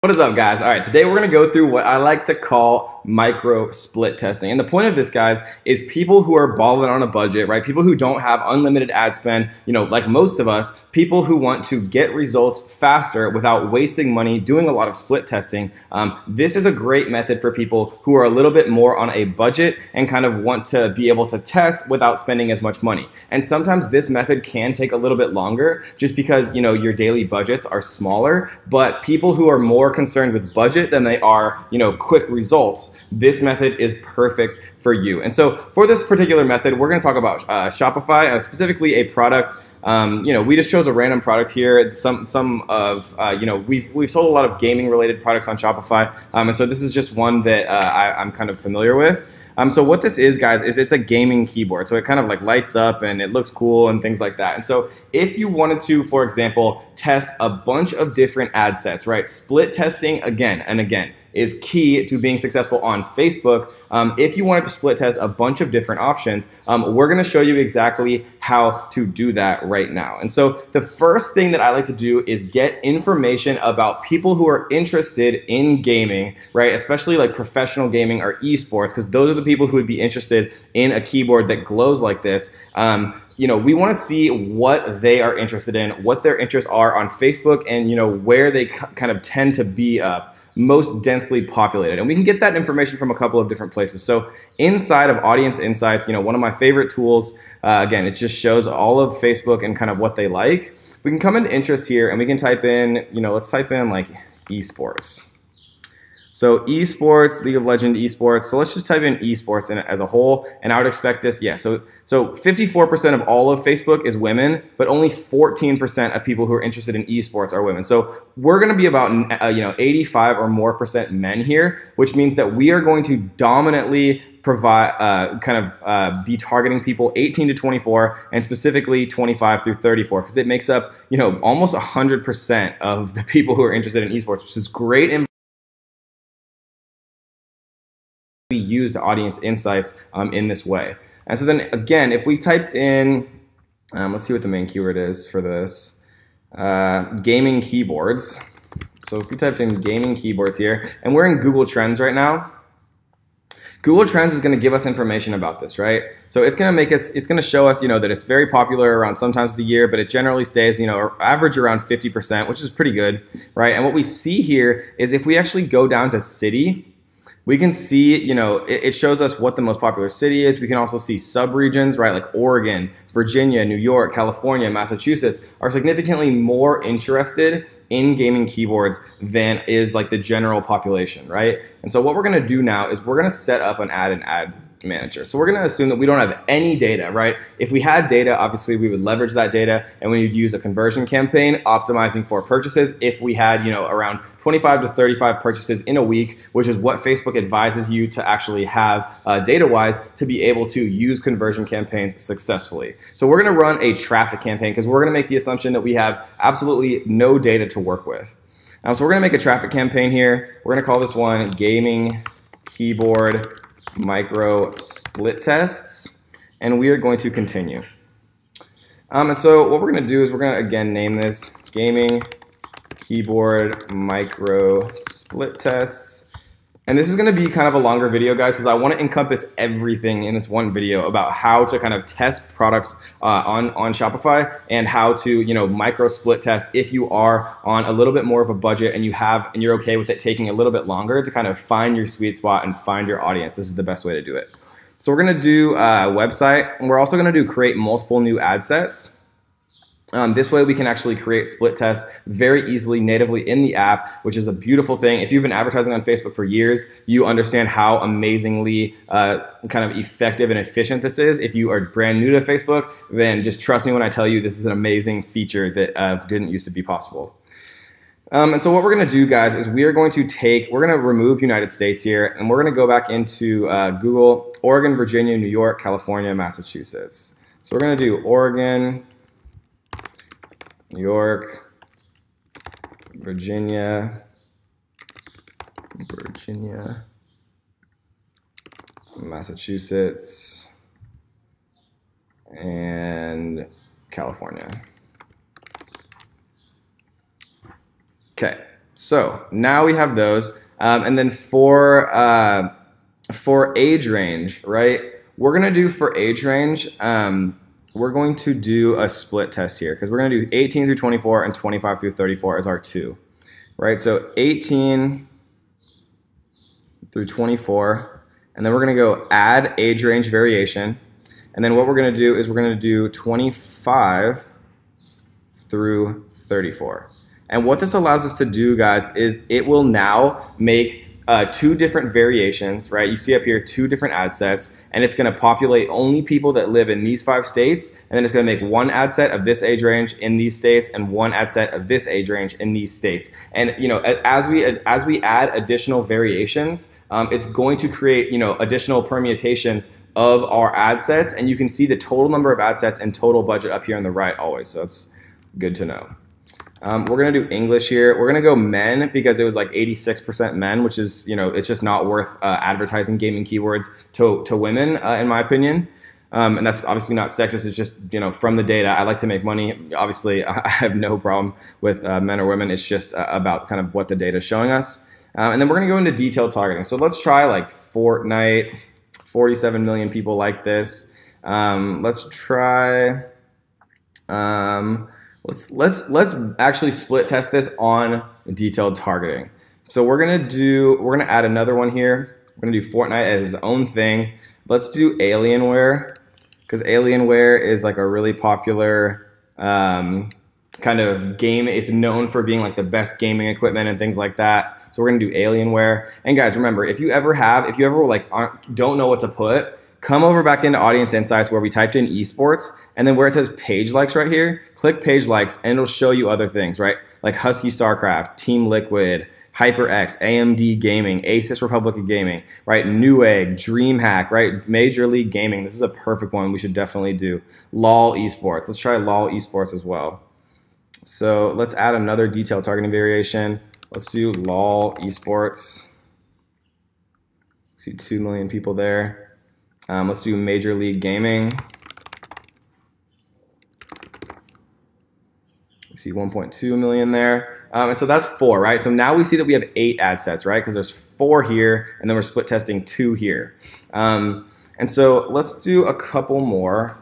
What is up, guys? All right, today we're going to go through what I like to call micro split testing. And the point of this, guys, is people who are balling on a budget, right? People who don't have unlimited ad spend, like most of us, people who want to get results faster without wasting money doing a lot of split testing. This is a great method for people who are a little bit more on a budget and kind of want to be able to test without spending as much money. And sometimes this method can take a little bit longer just because, your daily budgets are smaller, but people who are more concerned with budget than they are, quick results, this method is perfect for you. And so for this particular method, we're going to talk about Shopify, specifically a product. We just chose a random product here. We've sold a lot of gaming related products on Shopify. And so this is just one that I'm kind of familiar with. So what this is, guys, is it's a gaming keyboard. So it kind of like lights up and it looks cool and things like that. And so if you wanted to, for example, test a bunch of different ad sets, right? Split testing again and again is key to being successful on Facebook. If you wanted to split test a bunch of different options, we're gonna show you exactly how to do that right now. And so the first thing that I like to do is get information about people who are interested in gaming, right? Especially like professional gaming or esports, because those are the people who would be interested in a keyboard that glows like this. We want to see what they are interested in, what their interests are on Facebook, and where they kind of tend to be most densely populated. And we can get that information from a couple of different places. So inside of Audience Insights, one of my favorite tools, again, it just shows all of Facebook and kind of what they like. We can come into interest here and we can type in, let's type in like esports. So esports, League of Legends esports. So let's just type in esports as a whole, and I would expect this. Yeah, so 54% of all of Facebook is women, but only 14% of people who are interested in esports are women. So we're going to be about 85 or more % men here, which means that we are going to dominantly provide be targeting people 18 to 24 and specifically 25 through 34, because it makes up almost 100% of the people who are interested in esports, which is great. We used Audience Insights in this way. And so then again, if we typed in, let's see what the main keyword is for this, gaming keyboards. So if we typed in gaming keyboards here, and we're in Google Trends right now, Google Trends is going to give us information about this, right? So it's going to show us, that it's very popular around sometimes of the year, but it generally stays, average around 50%, which is pretty good, right? And what we see here is if we actually go down to city, we can see, it shows us what the most popular city is. We can also see subregions, right? Like Oregon, Virginia, New York, California, Massachusetts are significantly more interested in gaming keyboards than is like the general population, right? And so what we're gonna do now is we're gonna set up an ad manager. So we're going to assume that we don't have any data, right? If we had data, obviously we would leverage that data and we would use a conversion campaign optimizing for purchases. If we had, around 25 to 35 purchases in a week, which is what Facebook advises you to actually have data-wise to be able to use conversion campaigns successfully. So we're going to run a traffic campaign because we're going to make the assumption that we have absolutely no data to work with. So we're going to make a traffic campaign here. We're going to call this one Gaming Keyboard Micro Split Tests, and we are going to continue. And so what we're going to do is we're going to again name this Gaming Keyboard Micro Split Tests. And this is going to be kind of a longer video, guys, because I want to encompass everything in this one video about how to kind of test products on Shopify and how to, micro split test if you are on a little bit more of a budget and you're okay with it taking a little bit longer to kind of find your sweet spot and find your audience. This is the best way to do it. So we're going to do a website, and we're also going to do create multiple new ad sets. This way we can actually create split tests very easily natively in the app, which is a beautiful thing. If you've been advertising on Facebook for years, you understand how amazingly kind of effective and efficient this is. If you are brand new to Facebook, then just trust me when I tell you this is an amazing feature that didn't used to be possible. And so what we're going to do, guys, is we're going to remove United States here, and we're going to go back into Google, Oregon, Virginia, New York, California, Massachusetts. So we're going to do Oregon, New York, Virginia, Massachusetts, and California. Okay. So now we have those. And then for age range, right, we're going to do for age range, we're going to do a split test here because we're going to do 18 through 24 and 25 through 34 as our two, right? So 18 through 24, and then we're going to go add age range variation. And then what we're going to do is we're going to do 25 through 34. And what this allows us to do, guys, is it will now make two different variations, right? You see up here two different ad sets, and it's going to populate only people that live in these 5 states, and then it's going to make one ad set of this age range in these states and one ad set of this age range in these states. And you know, as we add additional variations, it's going to create, you know, additional permutations of our ad sets, and you can see the total number of ad sets and total budget up here on the right always. So it's good to know. We're going to do English here. We're going to go men because it was like 86% men, which is, you know, it's just not worth advertising gaming keywords to women, in my opinion. And that's obviously not sexist. It's just, you know, from the data. I like to make money. Obviously, I have no problem with men or women. It's just about kind of what the data is showing us. And then we're going to go into detailed targeting. So let's try like Fortnite. 47 million people like this. Let's try... Let's actually split test this on detailed targeting. So we're gonna add another one here. We're gonna do Fortnite as its own thing. Let's do Alienware, because Alienware is like a really popular kind of game. It's known for being like the best gaming equipment and things like that. So we're gonna do Alienware. And guys, remember, if you ever like don't know what to put, come over back into Audience Insights where we typed in esports, and then where it says page likes right here, click page likes, and it'll show you other things, right? Like Husky StarCraft, Team Liquid, HyperX, AMD Gaming, Asus Republic of Gaming, right? Newegg, DreamHack, right? Major League Gaming. This is a perfect one we should definitely do. LOL Esports. Let's try LOL Esports as well. So let's add another detailed targeting variation. Let's do LOL Esports. See 2 million people there. Let's do Major League Gaming. We see 1.2 million there. And so that's 4, right? So now we see that we have 8 ad sets, right? Because there's 4 here, and then we're split testing 2 here. And so let's do a couple more.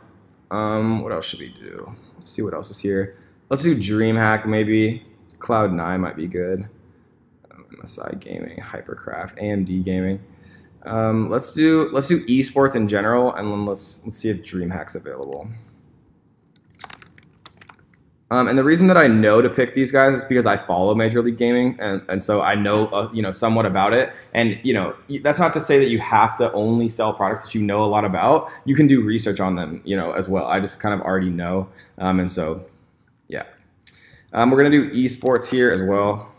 What else should we do? Let's see what else is here. Let's do DreamHack maybe. Cloud9 might be good. MSI Gaming, Hypercraft, AMD Gaming. Let's do esports in general, and then let's see if DreamHack's available. And the reason that I know to pick these guys is because I follow Major League Gaming, and so I know you know, somewhat about it. And you know, that's not to say that you have to only sell products that you know a lot about. You can do research on them, you know, as well. I just kind of already know, and so yeah. We're gonna do esports here as well.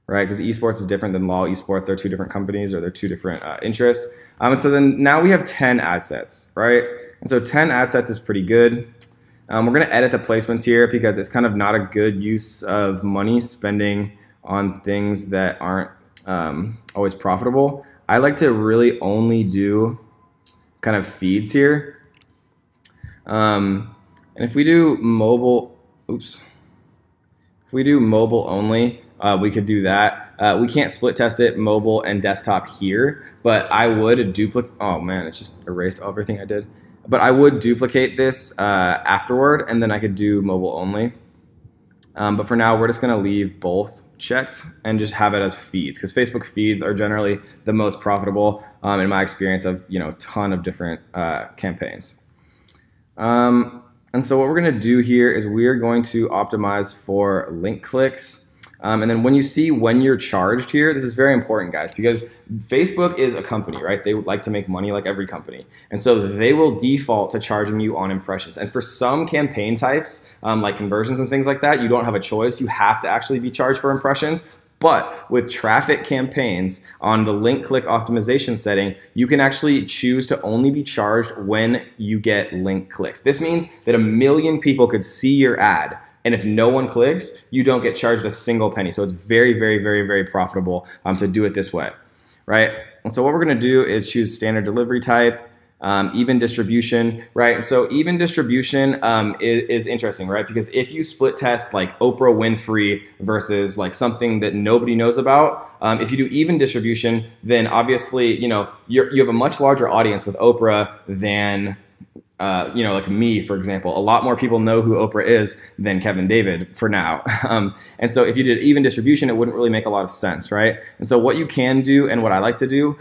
Right, because esports is different than LOL Esports. They're 2 different companies, or they're 2 different interests. And so then now we have 10 ad sets, right? And so 10 ad sets is pretty good. We're going to edit the placements here because it's kind of not a good use of money spending on things that aren't always profitable. I like to really only do kind of feeds here. And if we do mobile, if we do mobile only, we could do that. We can't split test it mobile and desktop here, but I would duplicate. Oh man, it's just erased everything I did. But I would duplicate this afterward, and then I could do mobile only. But for now, we're just gonna leave both checked and just have it as feeds, because Facebook feeds are generally the most profitable in my experience of, you know, a ton of different campaigns. And so what we're gonna do here is we are going to optimize for link clicks. And then when you see when you're charged here, this is very important, guys, because Facebook is a company, right? They would like to make money like every company. And so they will default to charging you on impressions. And for some campaign types, like conversions and things like that, you don't have a choice. You have to actually be charged for impressions. But with traffic campaigns on the link click optimization setting, you can actually choose to only be charged when you get link clicks. This means that 1 million people could see your ad, and if no one clicks, you don't get charged a single penny. So it's very, very, very, very profitable to do it this way, right? And so what we're gonna do is choose standard delivery type. Even distribution, right? And so even distribution is interesting, right? Because if you split test like Oprah Winfrey versus like something that nobody knows about, if you do even distribution, then obviously, you know, you have a much larger audience with Oprah than you know, like me, for example. A lot more people know who Oprah is than Kevin David for now. And so if you did even distribution, it wouldn't really make a lot of sense, right? And so what you can do, and what I like to do,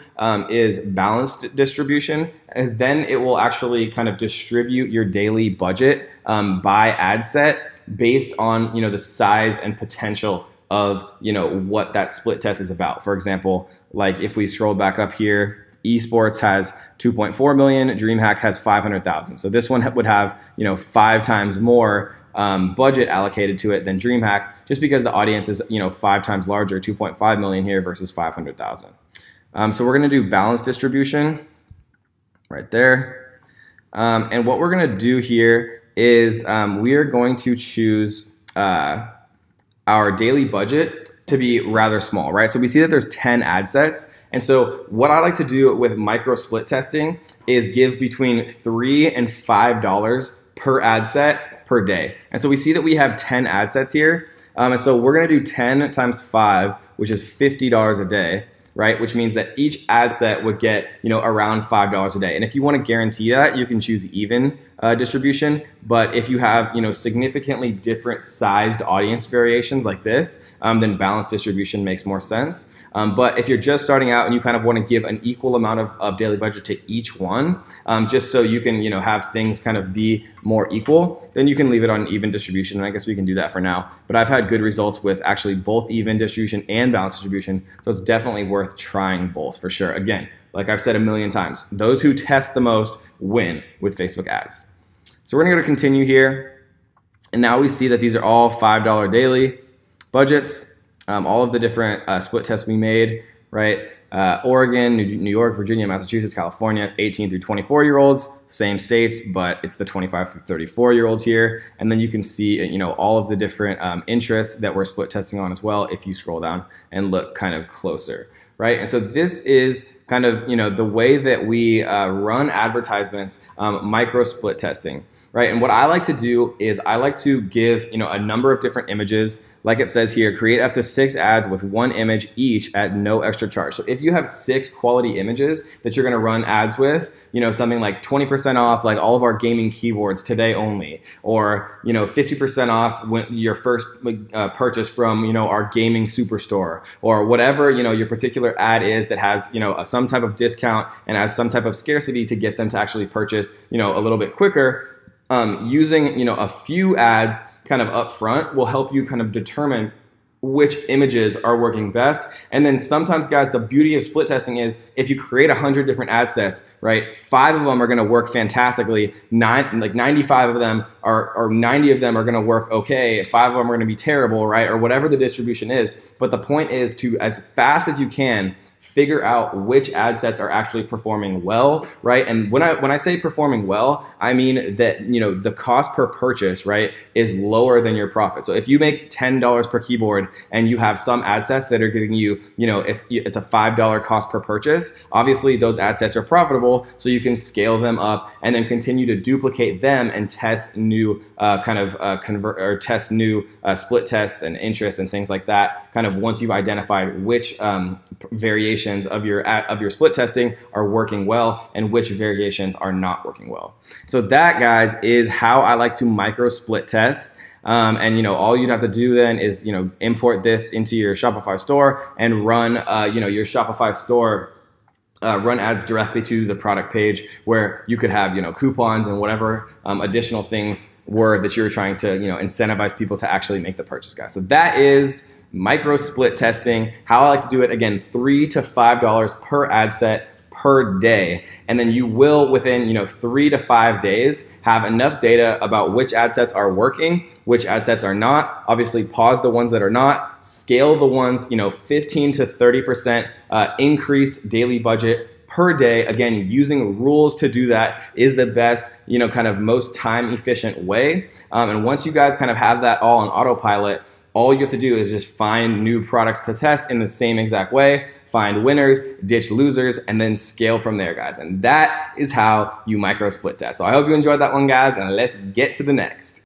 is balanced distribution, as then it will actually kind of distribute your daily budget by ad set based on, you know, the size and potential of, you know, what that split test is about. For example, like if we scroll back up here, esports has 2.4 million, DreamHack has 500,000. So this one would have, you know, 5 times more budget allocated to it than DreamHack, just because the audience is, you know, 5 times larger, 2.5 million here versus 500,000. So we're going to do balanced distribution right there. And what we're going to do here is we are going to choose our daily budget to be rather small, right? So we see that there's 10 ad sets. And so what I like to do with micro split testing is give between $3 and $5 per ad set per day. And so we see that we have 10 ad sets here. And so we're gonna do 10 times 5, which is $50 a day, right? Which means that each ad set would get, you know, around $5 a day. And if you want to guarantee that, you can choose even distribution. But if you have, you know, significantly different sized audience variations like this, then balanced distribution makes more sense. But if you're just starting out and you kind of want to give an equal amount of daily budget to each one, just so you can, you know, have things kind of be more equal, then you can leave it on even distribution. And I guess we can do that for now. But I've had good results with actually both even distribution and balanced distribution. So it's definitely worth trying both for sure. Again, like I've said a million times, those who test the most win with Facebook ads. So we're going to continue here. And now we see that these are all $5 daily budgets. All of the different split tests we made, right? Oregon, New York, Virginia, Massachusetts, California, 18 through 24-year-olds, same states, but it's the 25 through 34-year-olds here. And then you can see, you know, all of the different interests that we're split testing on as well if you scroll down and look kind of closer, right? And so this is kind of, you know, the way that we run advertisements, micro split testing. Right, and what I like to do is I like to give, you know, a number of different images. Like it says here, create up to 6 ads with 1 image each at no extra charge. So if you have 6 quality images that you're going to run ads with, you know, something like 20% off, like all of our gaming keyboards today only, or, you know, 50% off when your first purchase from, you know, our gaming superstore, or whatever, you know, your particular ad is that has, you know, some type of discount and has some type of scarcity to get them to actually purchase, you know, a little bit quicker. Using, you know, a few ads kind of up front will help you kind of determine which images are working best. And then sometimes, guys, the beauty of split testing is if you create 100 different ad sets, right, 5 of them are going to work fantastically. 95 of them or 90 of them are going to work okay. 5 of them are going to be terrible, right, or whatever the distribution is. But the point is to, as fast as you can, figure out which ad sets are actually performing well, right? And when I say performing well, I mean that, you know, the cost per purchase, right, is lower than your profit. So if you make $10 per keyboard and you have some ad sets that are giving you, you know, it's a $5 cost per purchase, obviously those ad sets are profitable, so you can scale them up and then continue to duplicate them and test new test new split tests and interests and things like that, kind of once you've identified which variations of your split testing are working well and which variations are not working well. So that, guys, is how I like to micro split test. And, you know, all you'd have to do then is, you know, import this into your Shopify store and run, you know, your Shopify store run ads directly to the product page where you could have, you know, coupons and whatever additional things were that you were trying to, you know, incentivize people to actually make the purchase, guys. So that is micro split testing. How I like to do it, again, $3 to $5 per ad set per day. And then you will, within, you know, 3 to 5 days, have enough data about which ad sets are working, which ad sets are not. Obviously, pause the ones that are not, scale the ones, you know, 15 to 30% increased daily budget per day. Again, using rules to do that is the best, you know, kind of most time efficient way. And once you guys kind of have that all on autopilot, all you have to do is just find new products to test in the same exact way, find winners, ditch losers, and then scale from there, guys. And that is how you micro split test. So I hope you enjoyed that one, guys, and let's get to the next.